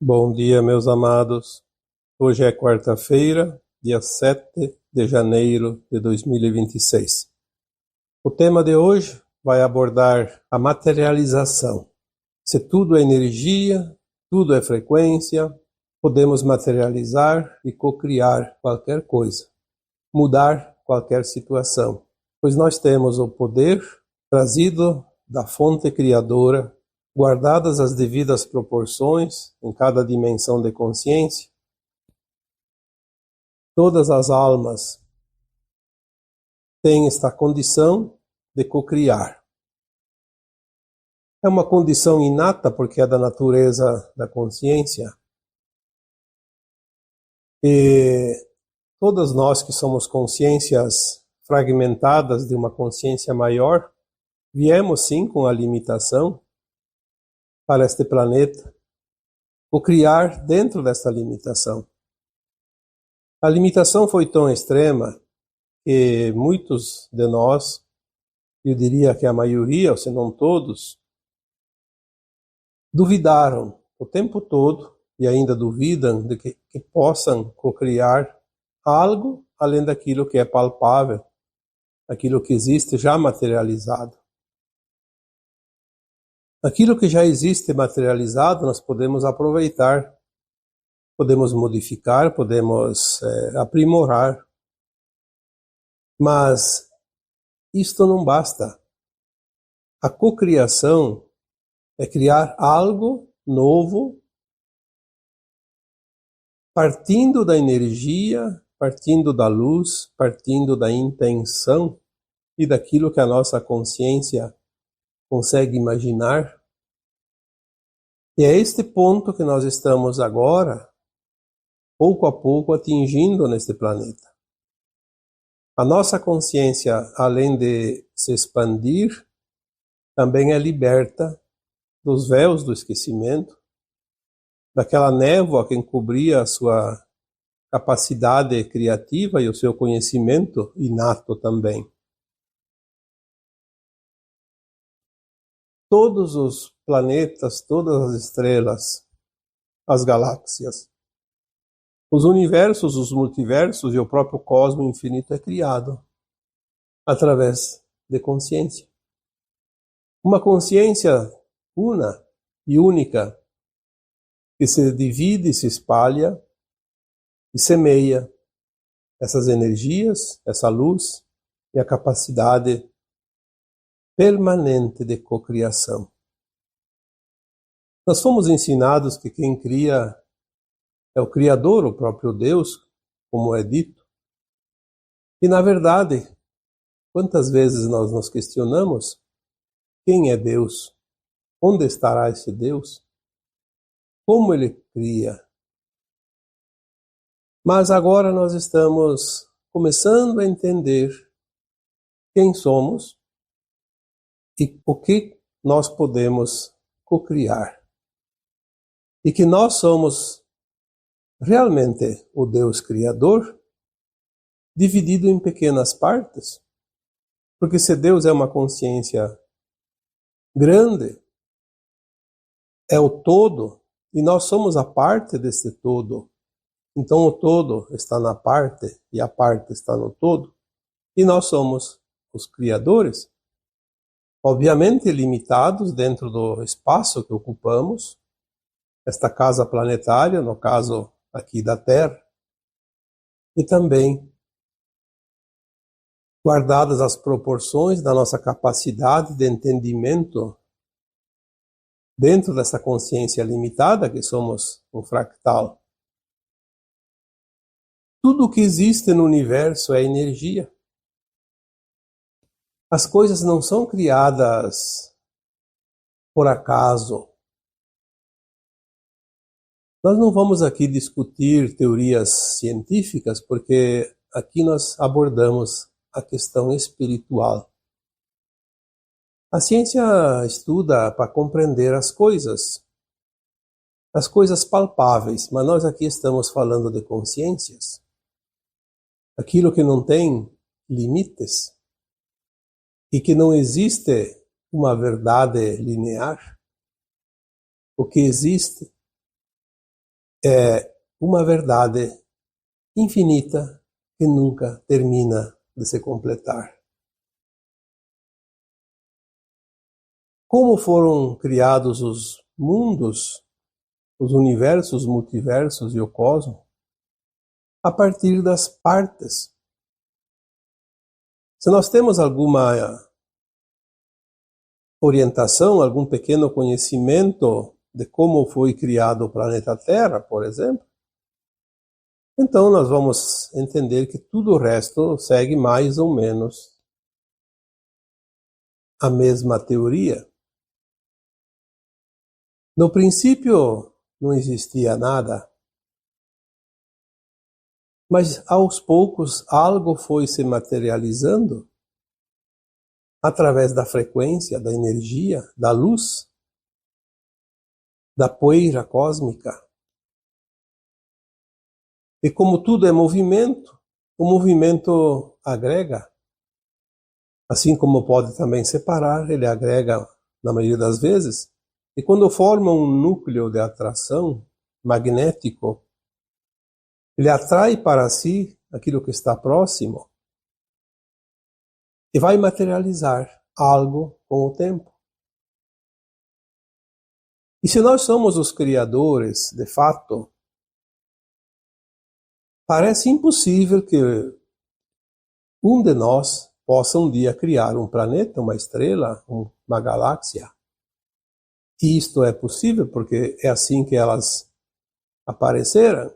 Bom dia, meus amados. Hoje é quarta-feira, dia 7 de janeiro de 2026. O tema de hoje vai abordar a materialização. Se tudo é energia, tudo é frequência, podemos materializar e cocriar qualquer coisa, mudar qualquer situação, pois nós temos o poder trazido da fonte criadora, guardadas as devidas proporções em cada dimensão de consciência. Todas as almas têm esta condição de cocriar. É uma condição inata porque é da natureza da consciência. E todas nós que somos consciências fragmentadas de uma consciência maior, viemos sim com a limitação para este planeta, cocriar dentro desta limitação. A limitação foi tão extrema que muitos de nós, eu diria que a maioria, ou se não todos, duvidaram o tempo todo e ainda duvidam de que possam cocriar algo além daquilo que é palpável, aquilo que existe já materializado. Aquilo que já existe materializado nós podemos aproveitar, podemos modificar, podemos aprimorar. Mas isto não basta. A cocriação é criar algo novo, partindo da energia, partindo da luz, partindo da intenção e daquilo que a nossa consciência consegue imaginar. E é este ponto que nós estamos agora, pouco a pouco, atingindo neste planeta. A nossa consciência, além de se expandir, também é liberta dos véus do esquecimento, daquela névoa que encobria a sua capacidade criativa e o seu conhecimento inato também. Todos os planetas, todas as estrelas, as galáxias, os universos, os multiversos e o próprio cosmo infinito é criado através de consciência. Uma consciência una e única que se divide, se espalha e semeia essas energias, essa luz e a capacidade permanente de cocriação. Nós fomos ensinados que quem cria é o Criador, o próprio Deus, como é dito. E na verdade, quantas vezes nós nos questionamos quem é Deus? Onde estará esse Deus? Como ele cria? Mas agora nós estamos começando a entender quem somos e o que nós podemos cocriar. E que nós somos realmente o Deus Criador, dividido em pequenas partes. Porque se Deus é uma consciência grande, é o todo, e nós somos a parte desse todo. Então o todo está na parte, e a parte está no todo, e nós somos os criadores, obviamente limitados dentro do espaço que ocupamos, esta casa planetária, no caso aqui da Terra, e também guardadas as proporções da nossa capacidade de entendimento dentro dessa consciência limitada que somos um fractal. Tudo o que existe no universo é energia. As coisas não são criadas por acaso. Nós não vamos aqui discutir teorias científicas, porque aqui nós abordamos a questão espiritual. A ciência estuda para compreender as coisas palpáveis, mas nós aqui estamos falando de consciências. Aquilo que não tem limites e que não existe uma verdade linear. O que existe é uma verdade infinita que nunca termina de se completar. Como foram criados os mundos, os universos, os multiversos e o cosmos? A partir das partes. Se nós temos alguma orientação, algum pequeno conhecimento de como foi criado o planeta Terra, por exemplo, então nós vamos entender que tudo o resto segue mais ou menos a mesma teoria. No princípio não existia nada, mas aos poucos algo foi se materializando através da frequência, da energia, da luz, da poeira cósmica. E como tudo é movimento, o movimento agrega. Assim como pode também separar, ele agrega na maioria das vezes. E quando forma um núcleo de atração magnético, ele atrai para si aquilo que está próximo e vai materializar algo com o tempo. E se nós somos os criadores, de fato, parece impossível que um de nós possa um dia criar um planeta, uma estrela, uma galáxia. E isto é possível porque é assim que elas apareceram.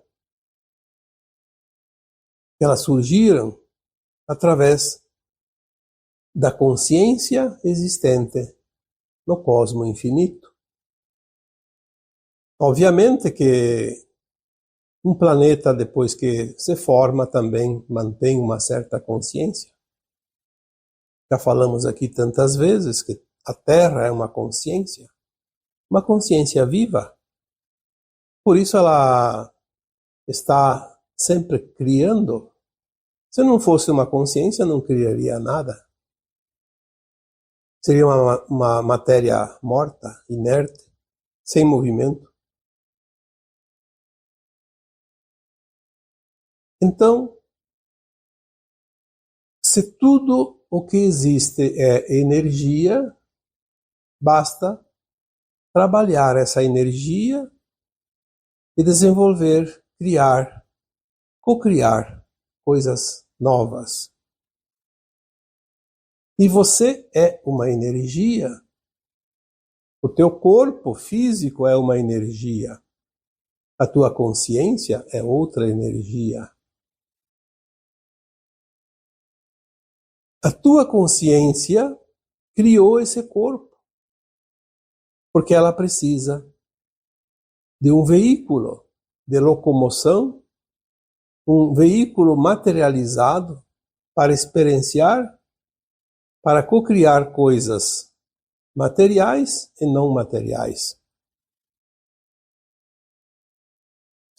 Elas surgiram através da consciência existente no cosmos infinito. Obviamente que um planeta, depois que se forma, também mantém uma certa consciência. Já falamos aqui tantas vezes que a Terra é uma consciência viva. Por isso ela está sempre criando. Se não fosse uma consciência, não criaria nada. Seria uma matéria morta, inerte, sem movimento. Então, se tudo o que existe é energia, basta trabalhar essa energia e desenvolver, criar, co-criar coisas novas. E você é uma energia. O teu corpo físico é uma energia. A tua consciência é outra energia. A tua consciência criou esse corpo, porque ela precisa de um veículo de locomoção, um veículo materializado para experienciar, para co-criar coisas materiais e não materiais.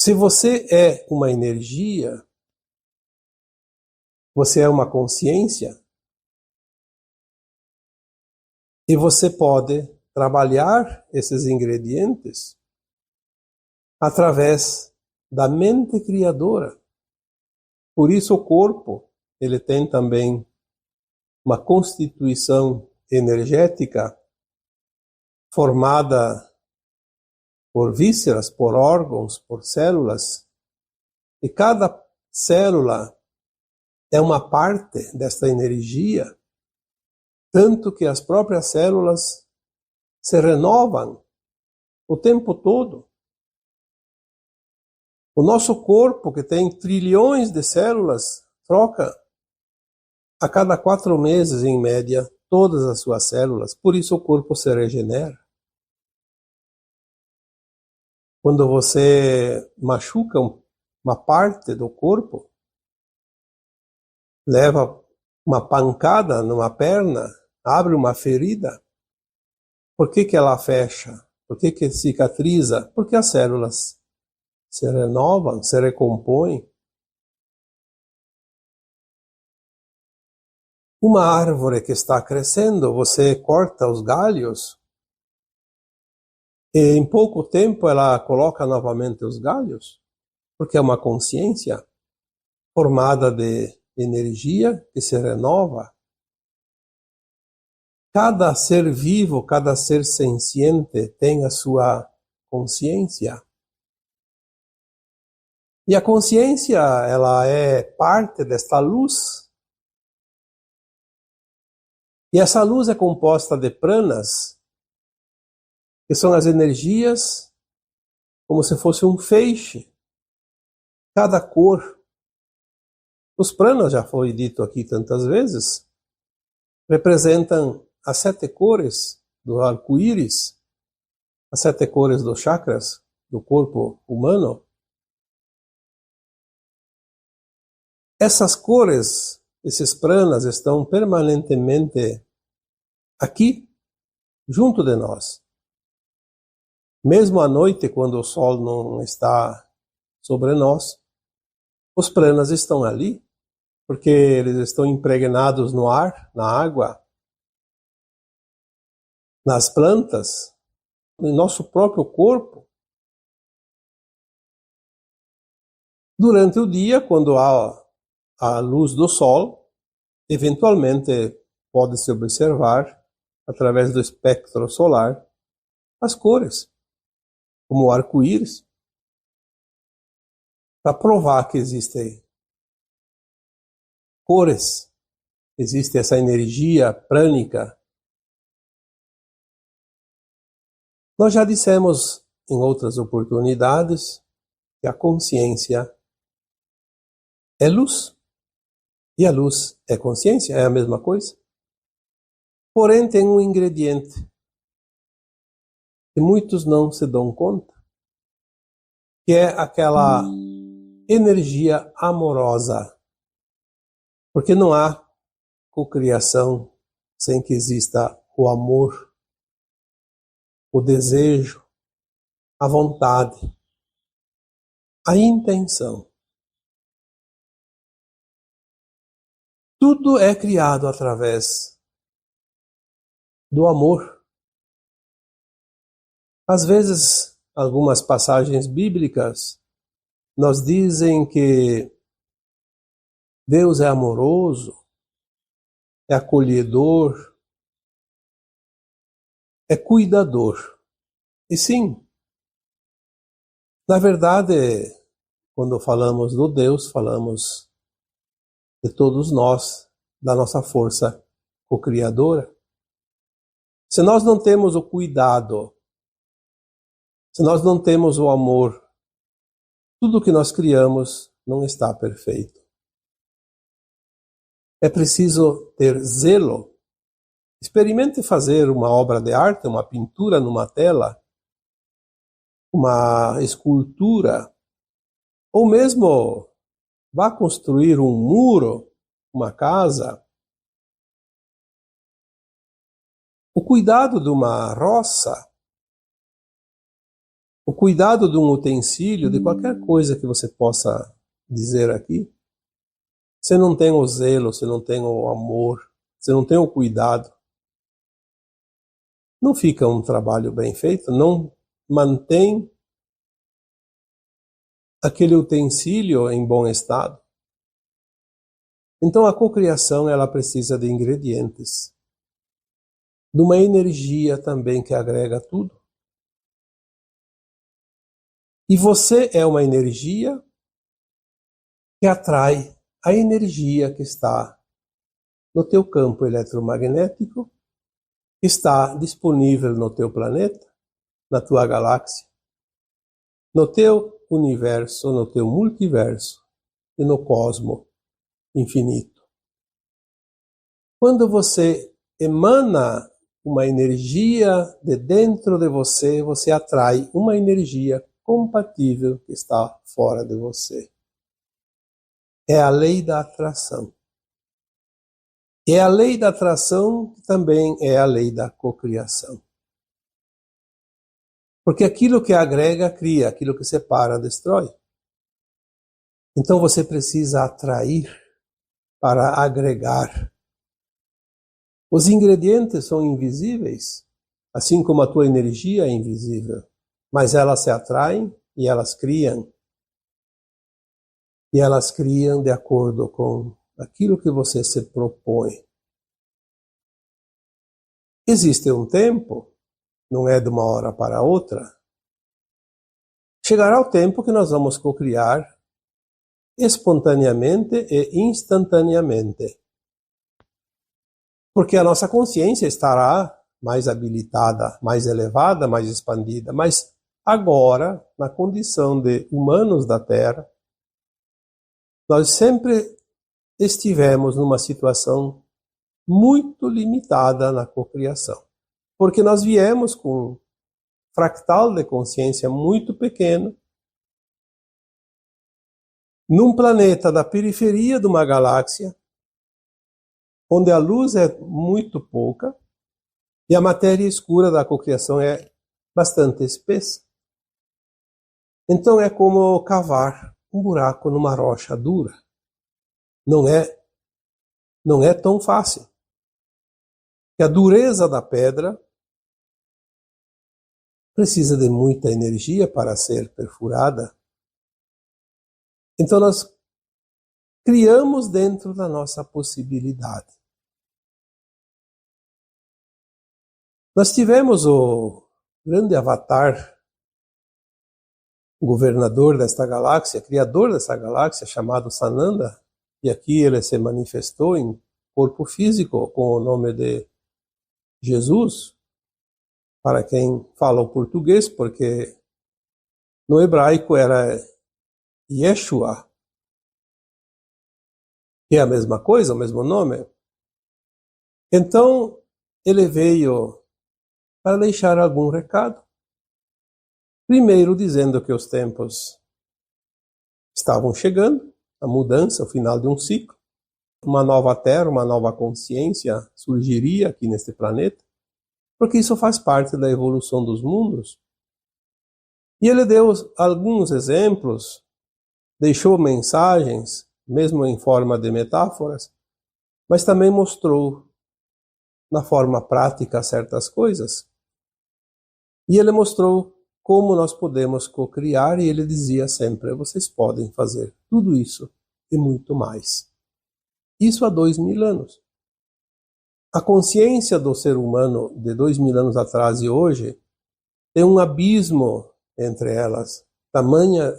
Se você é uma energia, você é uma consciência, e você pode trabalhar esses ingredientes através da mente criadora. Por isso o corpo, ele tem também uma constituição energética formada por vísceras, por órgãos, por células. E cada célula é uma parte desta energia, tanto que as próprias células se renovam o tempo todo. O nosso corpo, que tem trilhões de células, troca a cada 4 meses, em média, todas as suas células. Por isso o corpo se regenera. Quando você machuca uma parte do corpo, leva uma pancada numa perna, abre uma ferida, por que ela fecha? Por que cicatriza? Porque as células se renovam, se recompõem. Uma árvore que está crescendo, você corta os galhos E em pouco tempo ela coloca novamente os galhos, porque é uma consciência formada de energia que se renova. Cada ser vivo, cada ser senciente tem a sua consciência. E a consciência, ela é parte desta luz. E essa luz é composta de pranas, que são as energias, como se fosse um feixe. Cada cor. Os pranas, já foi dito aqui tantas vezes, representam as 7 cores do arco-íris, as 7 cores dos chakras do corpo humano. Essas cores, esses pranas, estão permanentemente aqui, junto de nós. Mesmo à noite, quando o sol não está sobre nós, os pranas estão ali, porque eles estão impregnados no ar, na água, nas plantas, no nosso próprio corpo. Durante o dia, quando há a luz do sol, eventualmente pode-se observar, através do espectro solar, as cores, como o arco-íris, para provar que existem cores, existe essa energia prânica. Nós já dissemos em outras oportunidades que a consciência é luz. E a luz é consciência, é a mesma coisa. Porém, tem um ingrediente que muitos não se dão conta, que é aquela energia amorosa. Porque não há cocriação sem que exista o amor, o desejo, a vontade, a intenção. Tudo é criado através do amor. Às vezes, algumas passagens bíblicas nos dizem que Deus é amoroso, é acolhedor, é cuidador. E sim, na verdade, quando falamos do Deus, falamos de todos nós, da nossa força co-criadora. Se nós não temos o cuidado, se nós não temos o amor, tudo que nós criamos não está perfeito. É preciso ter zelo. Experimente fazer uma obra de arte, uma pintura numa tela, uma escultura, ou mesmo vá construir um muro, uma casa. O cuidado de uma roça, o cuidado de um utensílio, de qualquer coisa que você possa dizer aqui, se não tem o zelo, se não tem o amor, se não tem o cuidado, não fica um trabalho bem feito, não mantém aquele utensílio em bom estado. Então a cocriação, ela precisa de ingredientes, de uma energia também que agrega tudo. E você é uma energia que atrai a energia que está no teu campo eletromagnético, que está disponível no teu planeta, na tua galáxia, no teu universo, no teu multiverso e no cosmo infinito. Quando você emana uma energia de dentro de você, você atrai uma energia compatível que está fora de você. É a lei da atração. E a lei da atração também é a lei da cocriação. Porque aquilo que agrega, cria. Aquilo que separa, destrói. Então você precisa atrair para agregar. Os ingredientes são invisíveis. assim como a tua energia é invisível, mas elas se atraem e elas criam. E elas criam de acordo com aquilo que você se propõe. Existe um tempo, não é de uma hora para outra. Chegará o tempo que nós vamos cocriar espontaneamente e instantaneamente. Porque a nossa consciência estará mais habilitada, mais elevada, mais expandida. Mas agora, na condição de humanos da Terra, nós sempre estivemos numa situação muito limitada na cocriação. Porque nós viemos com um fractal de consciência muito pequeno, num planeta da periferia de uma galáxia, onde a luz é muito pouca e a matéria escura da cocriação é bastante espessa. Então é como cavar um buraco numa rocha dura. Não é tão fácil. E a dureza da pedra precisa de muita energia para ser perfurada. Então nós criamos dentro da nossa possibilidade. Nós tivemos o grande avatar, governador desta galáxia, criador dessa galáxia, chamado Sananda, e aqui ele se manifestou em corpo físico com o nome de Jesus, para quem fala o português, porque no hebraico era Yeshua, que é a mesma coisa, o mesmo nome. Então, ele veio para deixar algum recado. Primeiro, dizendo que os tempos estavam chegando, a mudança, o final de um ciclo, uma nova terra, uma nova consciência surgiria aqui neste planeta, porque isso faz parte da evolução dos mundos. E ele deu alguns exemplos, deixou mensagens, mesmo em forma de metáforas, mas também mostrou na forma prática certas coisas. E ele mostrou como nós podemos cocriar, e ele dizia sempre: vocês podem fazer tudo isso e muito mais. Isso há 2000 anos. A consciência do ser humano de 2000 anos atrás e hoje tem um abismo entre elas, tamanha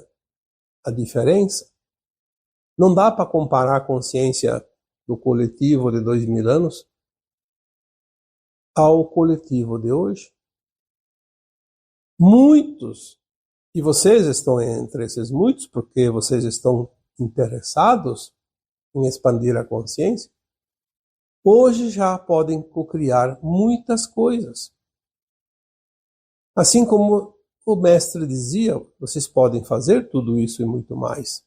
a diferença. Não dá para comparar a consciência do coletivo de 2000 anos ao coletivo de hoje. Muitos, e vocês estão entre esses muitos, porque vocês estão interessados em expandir a consciência, hoje já podem cocriar muitas coisas. Assim como o mestre dizia, vocês podem fazer tudo isso e muito mais.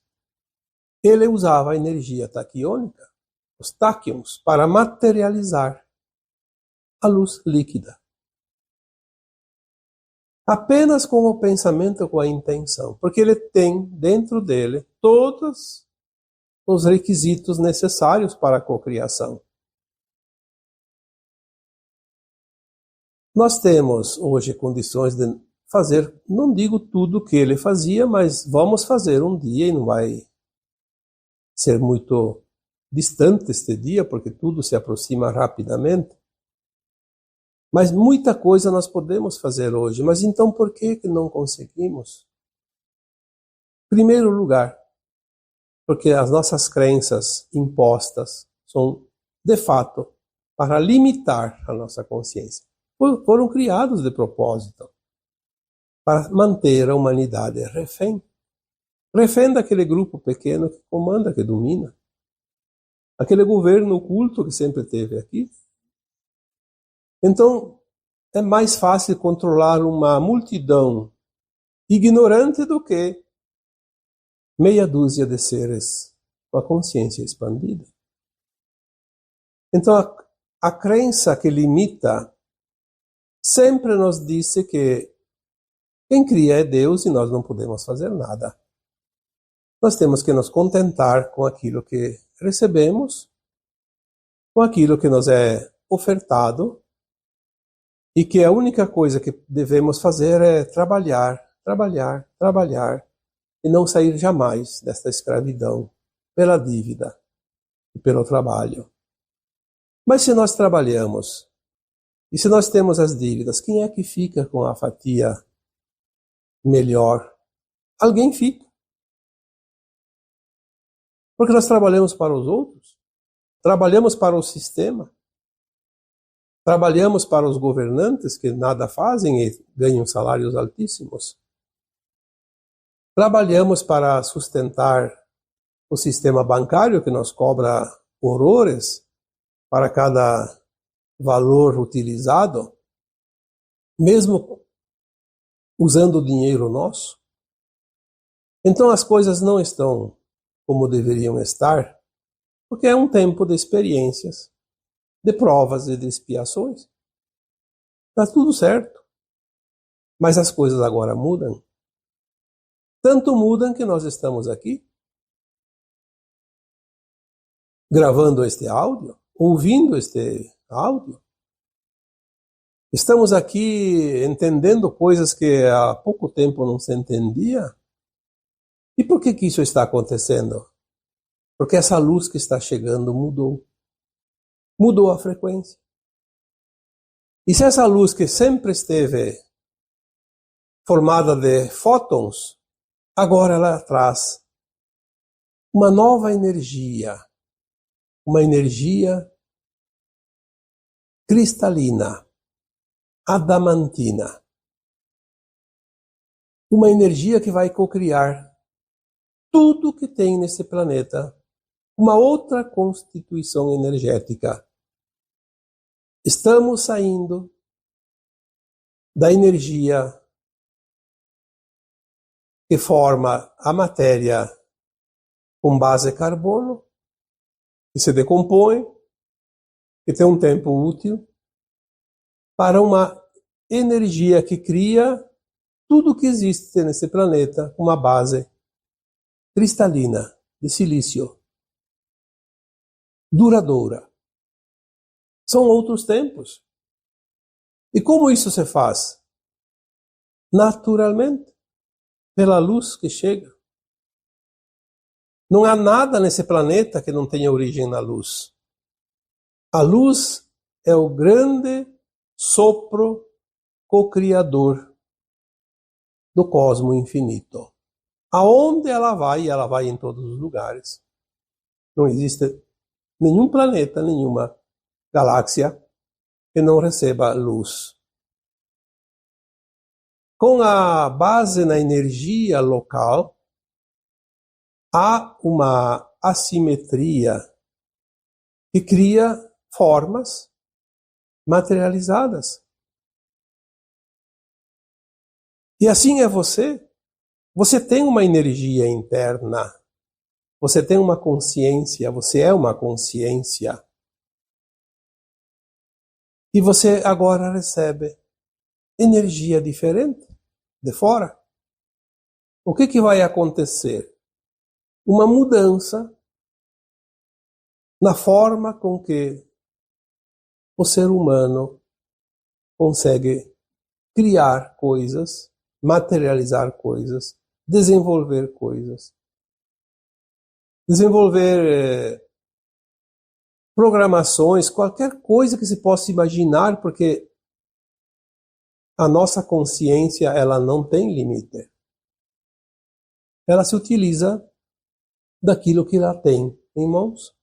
Ele usava a energia taquiônica, os táquions, para materializar a luz líquida. Apenas com o pensamento, com a intenção, porque ele tem dentro dele todos os requisitos necessários para a cocriação. Nós temos hoje condições de fazer, não digo tudo o que ele fazia, mas vamos fazer um dia, e não vai ser muito distante este dia, porque tudo se aproxima rapidamente. Mas muita coisa nós podemos fazer hoje. Mas então por que não conseguimos? Em primeiro lugar, porque as nossas crenças impostas são, de fato, para limitar a nossa consciência. Foram criados de propósito para manter a humanidade refém. Refém daquele grupo pequeno que comanda, que domina. Aquele governo oculto que sempre teve aqui. Então, é mais fácil controlar uma multidão ignorante do que meia dúzia de seres com a consciência expandida. Então, a crença que limita sempre nos disse que quem cria é Deus e nós não podemos fazer nada. Nós temos que nos contentar com aquilo que recebemos, com aquilo que nos é ofertado, e que a única coisa que devemos fazer é trabalhar, trabalhar, trabalhar, e não sair jamais desta escravidão pela dívida e pelo trabalho. Mas se nós trabalhamos, e se nós temos as dívidas, quem é que fica com a fatia melhor? Alguém fica. Porque nós trabalhamos para os outros, trabalhamos para o sistema, trabalhamos para os governantes que nada fazem e ganham salários altíssimos. Trabalhamos para sustentar o sistema bancário que nos cobra horrores para cada valor utilizado, mesmo usando o dinheiro nosso. Então as coisas não estão como deveriam estar, porque é um tempo de experiências, de provas e de expiações. Está tudo certo. Mas as coisas agora mudam. Tanto mudam que nós estamos aqui, gravando este áudio, ouvindo este áudio. Estamos aqui entendendo coisas que há pouco tempo não se entendia. E por que isso está acontecendo? Porque essa luz que está chegando mudou. Mudou a frequência. E se essa luz que sempre esteve formada de fótons, agora ela traz uma nova energia, uma energia cristalina, adamantina. Uma energia que vai cocriar tudo que tem nesse planeta, uma outra constituição energética. Estamos saindo da energia que forma a matéria com base carbono, que se decompõe, que tem um tempo útil, para uma energia que cria tudo que existe nesse planeta com uma base cristalina, de silício, duradoura. São outros tempos. E como isso se faz? Naturalmente, pela luz que chega. Não há nada nesse planeta que não tenha origem na luz. A luz é o grande sopro co-criador do cosmo infinito. Aonde ela vai em todos os lugares. Não existe nenhum planeta, nenhuma galáxia que não receba luz. Com a base na energia local, há uma assimetria que cria formas materializadas. E assim é você. Você tem uma energia interna. Você tem uma consciência. Você é uma consciência. E você agora recebe energia diferente de fora. O que vai acontecer? Uma mudança na forma com que o ser humano consegue criar coisas, materializar coisas, desenvolver coisas. Desenvolver programações, qualquer coisa que se possa imaginar, porque a nossa consciência, ela não tem limite. Ela se utiliza daquilo que ela tem em mãos.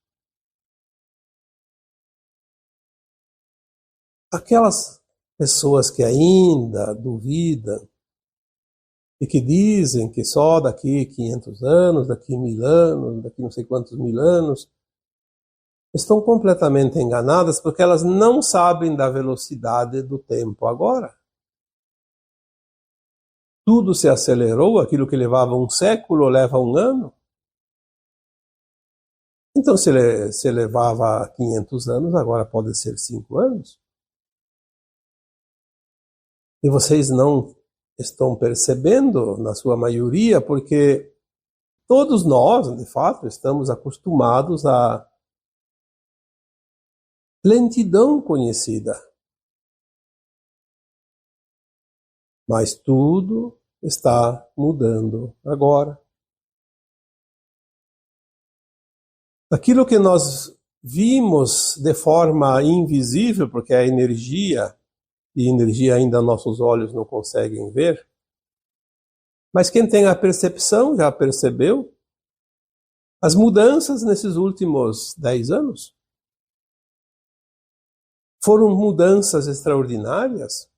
Aquelas pessoas que ainda duvidam e que dizem que só daqui 500 anos, daqui 1000 anos, daqui não sei quantos 1000 anos, estão completamente enganadas porque elas não sabem da velocidade do tempo agora. Tudo se acelerou, aquilo que levava um século leva um ano. Então, se levava 500 anos, agora pode ser 5 anos. E vocês não estão percebendo, na sua maioria, porque todos nós, de fato, estamos acostumados à lentidão conhecida. Mas tudo está mudando agora. Aquilo que nós vimos de forma invisível, porque é energia, e energia ainda nossos olhos não conseguem ver, mas quem tem a percepção já percebeu as mudanças nesses últimos 10 anos. Foram mudanças extraordinárias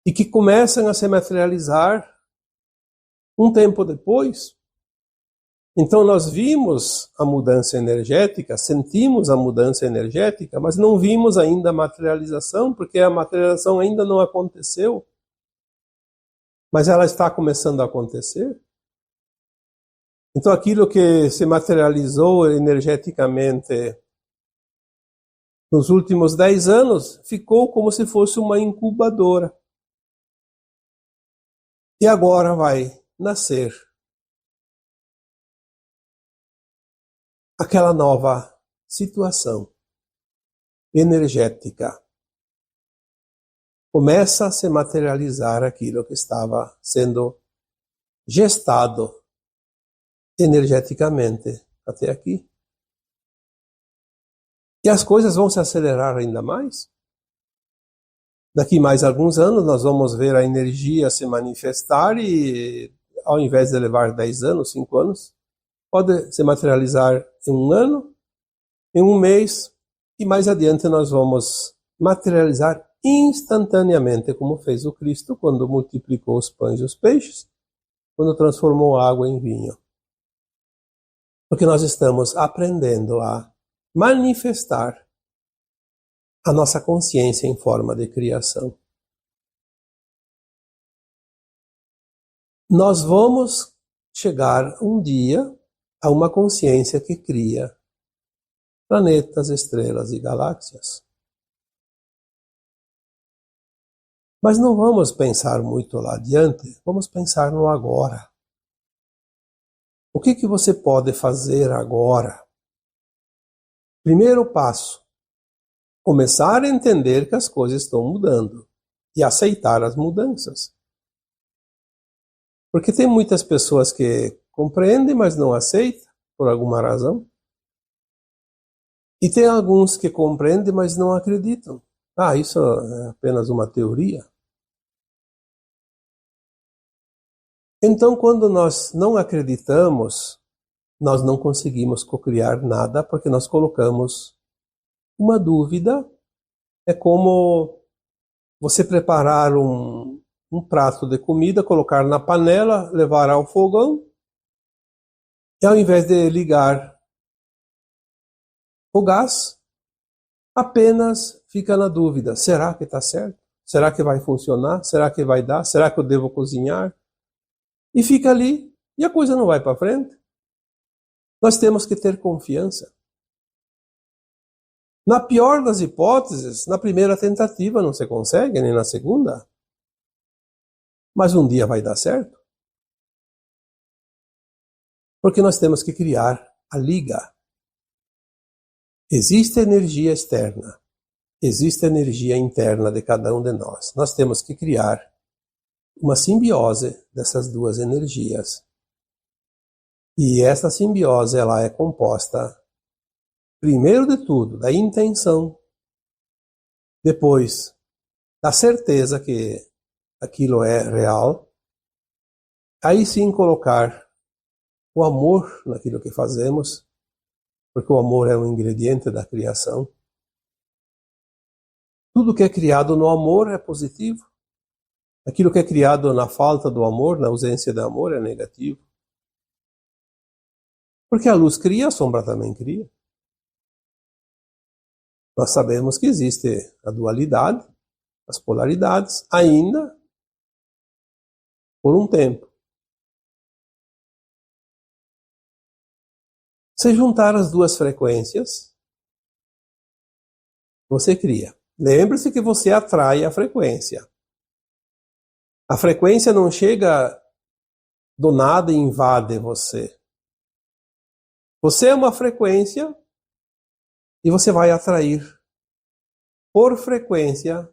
e que começam a se materializar um tempo depois. Então nós vimos a mudança energética, sentimos a mudança energética, mas não vimos ainda a materialização, porque a materialização ainda não aconteceu. Mas ela está começando a acontecer. Então aquilo que se materializou energeticamente nos últimos 10 anos ficou como se fosse uma incubadora. E agora vai nascer aquela nova situação energética. Começa a se materializar aquilo que estava sendo gestado energeticamente até aqui. E as coisas vão se acelerar ainda mais. Daqui mais alguns anos nós vamos ver a energia se manifestar e, ao invés de levar 10 anos, 5 anos, pode se materializar em um ano, em um mês, e mais adiante nós vamos materializar instantaneamente, como fez o Cristo quando multiplicou os pães e os peixes, quando transformou a água em vinho. Porque nós estamos aprendendo a manifestar a nossa consciência em forma de criação. Nós vamos chegar um dia a uma consciência que cria planetas, estrelas e galáxias. Mas não vamos pensar muito lá adiante, vamos pensar no agora. O que você pode fazer agora? Primeiro passo, começar a entender que as coisas estão mudando e aceitar as mudanças. Porque tem muitas pessoas que compreendem, mas não aceitam, por alguma razão. E tem alguns que compreendem, mas não acreditam. Isso é apenas uma teoria. Então, quando nós não acreditamos, nós não conseguimos cocriar nada, porque nós colocamos uma dúvida. É como você preparar um prato de comida, colocar na panela, levar ao fogão, e ao invés de ligar o gás, apenas fica na dúvida. Será que está certo? Será que vai funcionar? Será que vai dar? Será que eu devo cozinhar? E fica ali, e a coisa não vai para frente. Nós temos que ter confiança. Na pior das hipóteses, na primeira tentativa não se consegue, nem na segunda. Mas um dia vai dar certo. Porque nós temos que criar a liga. Existe energia externa, existe energia interna de cada um de nós. Nós temos que criar uma simbiose dessas duas energias. E essa simbiose ela é composta, primeiro de tudo, da intenção, depois da certeza que aquilo é real, aí sim colocar o amor naquilo que fazemos, porque o amor é um ingrediente da criação. Tudo que é criado no amor é positivo. Aquilo que é criado na falta do amor, na ausência do amor, é negativo. Porque a luz cria, a sombra também cria. Nós sabemos que existe a dualidade, as polaridades, ainda por um tempo. Se juntar as duas frequências, você cria. Lembre-se que você atrai a frequência. A frequência não chega do nada e invade você. Você é uma frequência e você vai atrair por frequência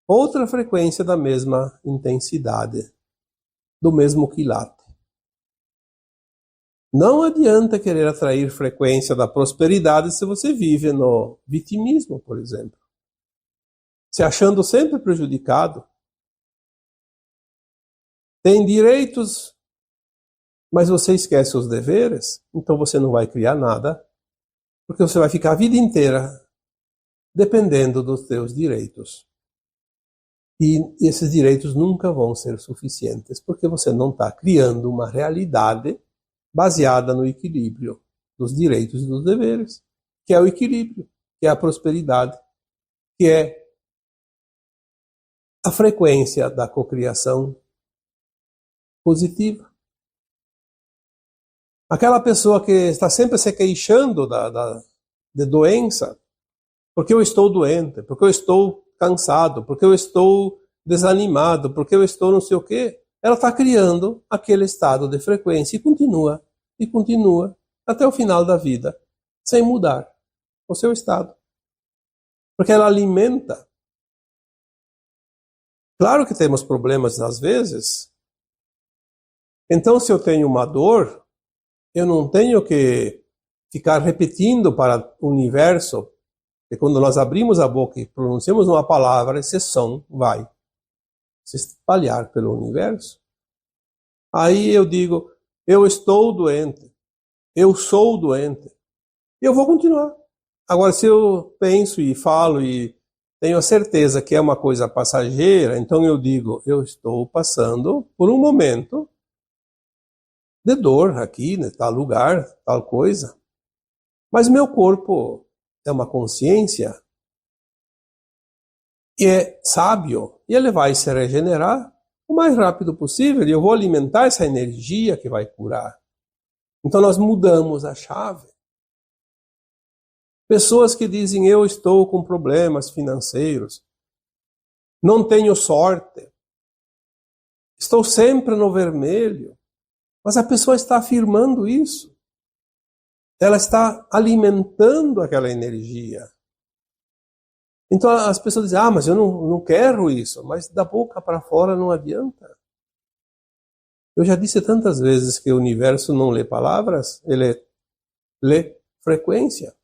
outra frequência da mesma intensidade, do mesmo quilate. Não adianta querer atrair frequência da prosperidade se você vive no vitimismo, por exemplo. Se achando sempre prejudicado. Tem direitos, mas você esquece os deveres, então você não vai criar nada, porque você vai ficar a vida inteira dependendo dos seus direitos. E esses direitos nunca vão ser suficientes, porque você não está criando uma realidade baseada no equilíbrio dos direitos e dos deveres, que é o equilíbrio, que é a prosperidade, que é a frequência da cocriação positiva. Aquela pessoa que está sempre se queixando de doença, porque eu estou doente, porque eu estou cansado, porque eu estou desanimado, porque eu estou não sei o quê, ela está criando aquele estado de frequência e continua até o final da vida, sem mudar o seu estado. Porque ela alimenta. Claro que temos problemas às vezes. Então, se eu tenho uma dor, eu não tenho que ficar repetindo para o universo, que quando nós abrimos a boca e pronunciamos uma palavra, esse som vai se espalhar pelo universo. Aí eu digo, eu estou doente, eu sou doente, e eu vou continuar. Agora, se eu penso e falo e tenho a certeza que é uma coisa passageira, então eu digo, eu estou passando por um momento de dor aqui, em tal lugar, tal coisa. Mas meu corpo é uma consciência e é sábio, e ele vai se regenerar o mais rápido possível, e eu vou alimentar essa energia que vai curar. Então nós mudamos a chave. Pessoas que dizem, eu estou com problemas financeiros, não tenho sorte, estou sempre no vermelho, mas a pessoa está afirmando isso. Ela está alimentando aquela energia. Então as pessoas dizem, mas eu não quero isso. Mas da boca para fora não adianta. Eu já disse tantas vezes que o universo não lê palavras, ele lê frequência.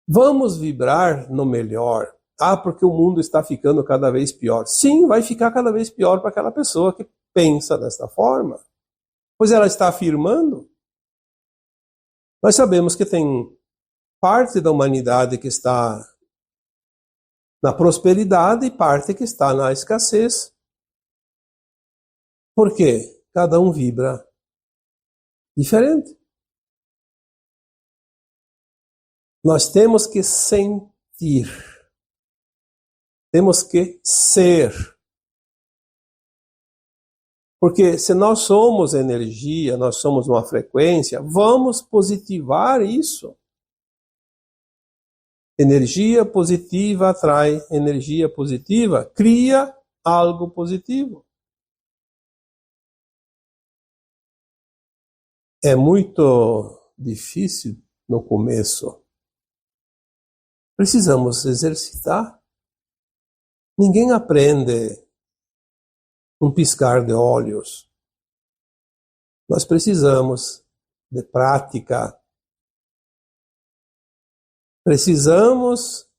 Vamos vibrar no melhor. Porque o mundo está ficando cada vez pior. Sim, vai ficar cada vez pior para aquela pessoa que pensa desta forma. Pois ela está afirmando. Nós sabemos que tem parte da humanidade que está na prosperidade e parte que está na escassez. Por quê? Cada um vibra diferente. Nós temos que sentir. Temos que ser. Porque se nós somos energia, nós somos uma frequência, vamos positivar isso. Energia positiva atrai energia positiva, cria algo positivo. É muito difícil no começo. Precisamos exercitar. Ninguém aprende um piscar de olhos. Nós precisamos de prática. Precisamos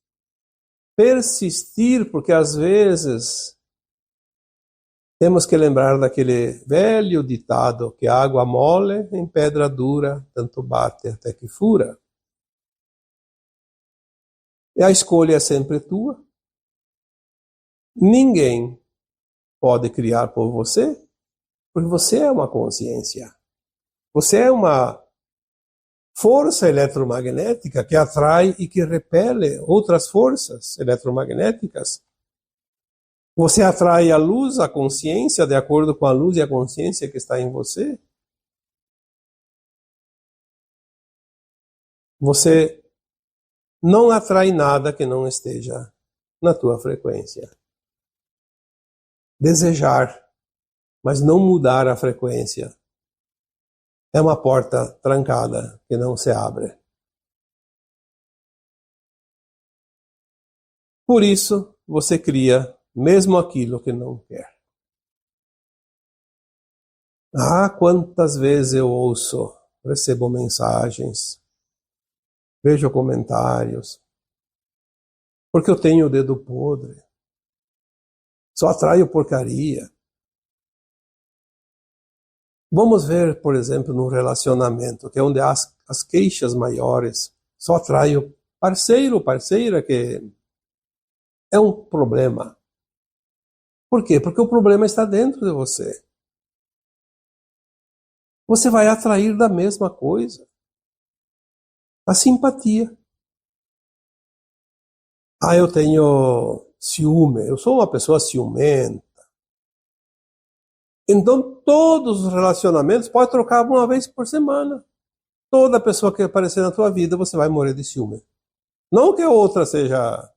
persistir, porque às vezes temos que lembrar daquele velho ditado que água mole em pedra dura, tanto bate até que fura. E a escolha é sempre tua. Ninguém pode criar por você, porque você é uma consciência. Você é uma força eletromagnética que atrai e que repele outras forças eletromagnéticas. Você atrai a luz, a consciência, de acordo com a luz e a consciência que está em você. Você não atrai nada que não esteja na tua frequência. Desejar, mas não mudar a frequência, é uma porta trancada que não se abre. Por isso, você cria mesmo aquilo que não quer. Ah, quantas vezes eu ouço, recebo mensagens, vejo comentários, porque eu tenho o dedo podre, só atraio porcaria. Vamos ver, por exemplo, num relacionamento, que é onde há as queixas maiores, só atraio parceiro, parceira, que é um problema. Por quê? Porque o problema está dentro de você. Você vai atrair da mesma coisa. A simpatia. Ah, eu tenho ciúme, eu sou uma pessoa ciumenta. Então, todos os relacionamentos pode trocar uma vez por semana. Toda pessoa que aparecer na tua vida, você vai morrer de ciúme. Não que a outra seja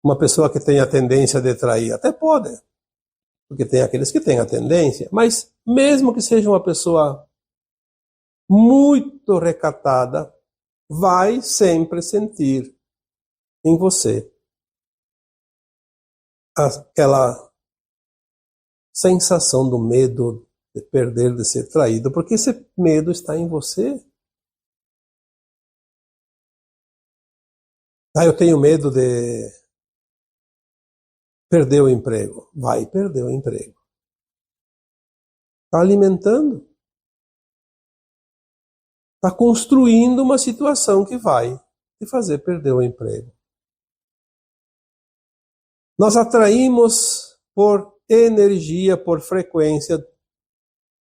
uma pessoa que tenha tendência de trair. Até pode, porque tem aqueles que têm a tendência. Mas mesmo que seja uma pessoa muito recatada, vai sempre sentir em você aquela sensação do medo de perder, de ser traído, porque esse medo está em você. Ah, eu tenho medo de perder o emprego. Vai perder o emprego. Está alimentando. Está construindo uma situação que vai te fazer perder o emprego. Nós atraímos por energia, por frequência,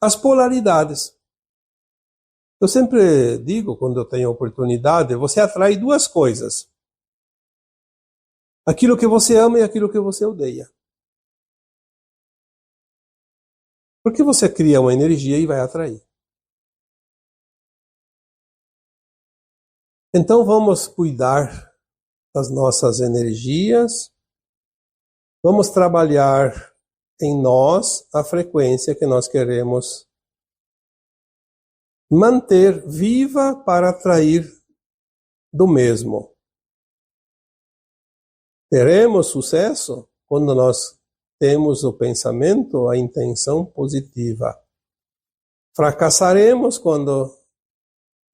as polaridades. Eu sempre digo, quando eu tenho oportunidade, você atrai duas coisas. Aquilo que você ama e aquilo que você odeia. Porque você cria uma energia e vai atrair. Então vamos cuidar das nossas energias, vamos trabalhar em nós a frequência que nós queremos manter viva para atrair do mesmo. Teremos sucesso quando nós temos o pensamento, a intenção positiva. Fracassaremos quando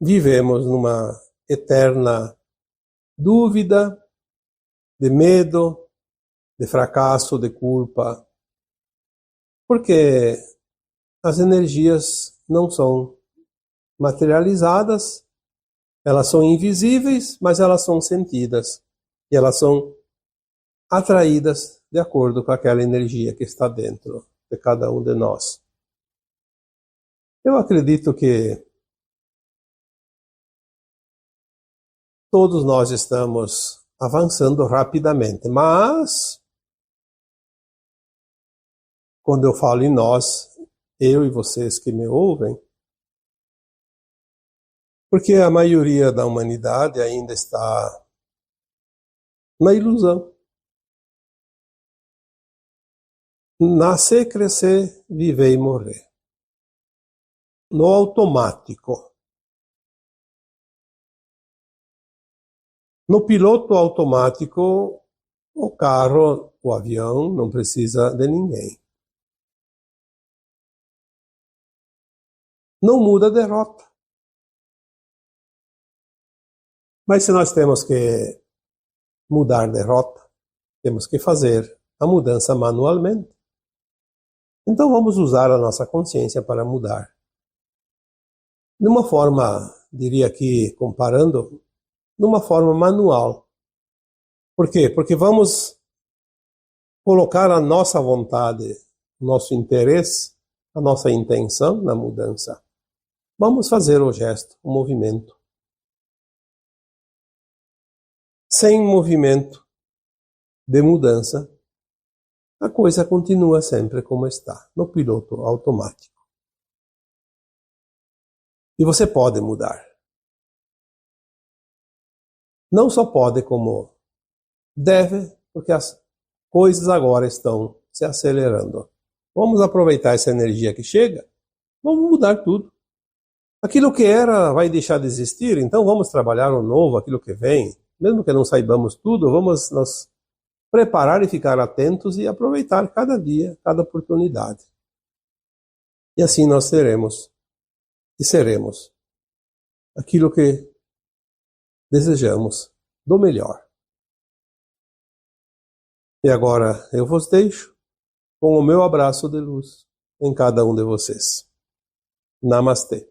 vivemos numa eterna dúvida, de medo, de fracasso, de culpa, porque as energias não são materializadas, elas são invisíveis, mas elas são sentidas e elas são atraídas de acordo com aquela energia que está dentro de cada um de nós. Eu acredito que todos nós estamos avançando rapidamente, mas quando eu falo em nós, eu e vocês que me ouvem, porque a maioria da humanidade ainda está na ilusão. Nascer, crescer, viver e morrer. No automático. No piloto automático, o carro, o avião não precisa de ninguém. Não muda de rota. Mas se nós temos que mudar de rota, temos que fazer a mudança manualmente. Então vamos usar a nossa consciência para mudar. De uma forma, diria aqui, comparando, de uma forma manual. Por quê? Porque vamos colocar a nossa vontade, nosso interesse, a nossa intenção na mudança. Vamos fazer o gesto, o movimento. Sem movimento de mudança, a coisa continua sempre como está, no piloto automático. E você pode mudar. Não só pode, como deve, porque as coisas agora estão se acelerando. Vamos aproveitar essa energia que chega, vamos mudar tudo. Aquilo que era vai deixar de existir, então vamos trabalhar o novo, aquilo que vem. Mesmo que não saibamos tudo, vamos nos preparar e ficar atentos e aproveitar cada dia, cada oportunidade. E assim nós teremos e seremos aquilo que desejamos, do melhor. E agora eu vos deixo com o meu abraço de luz em cada um de vocês. Namastê.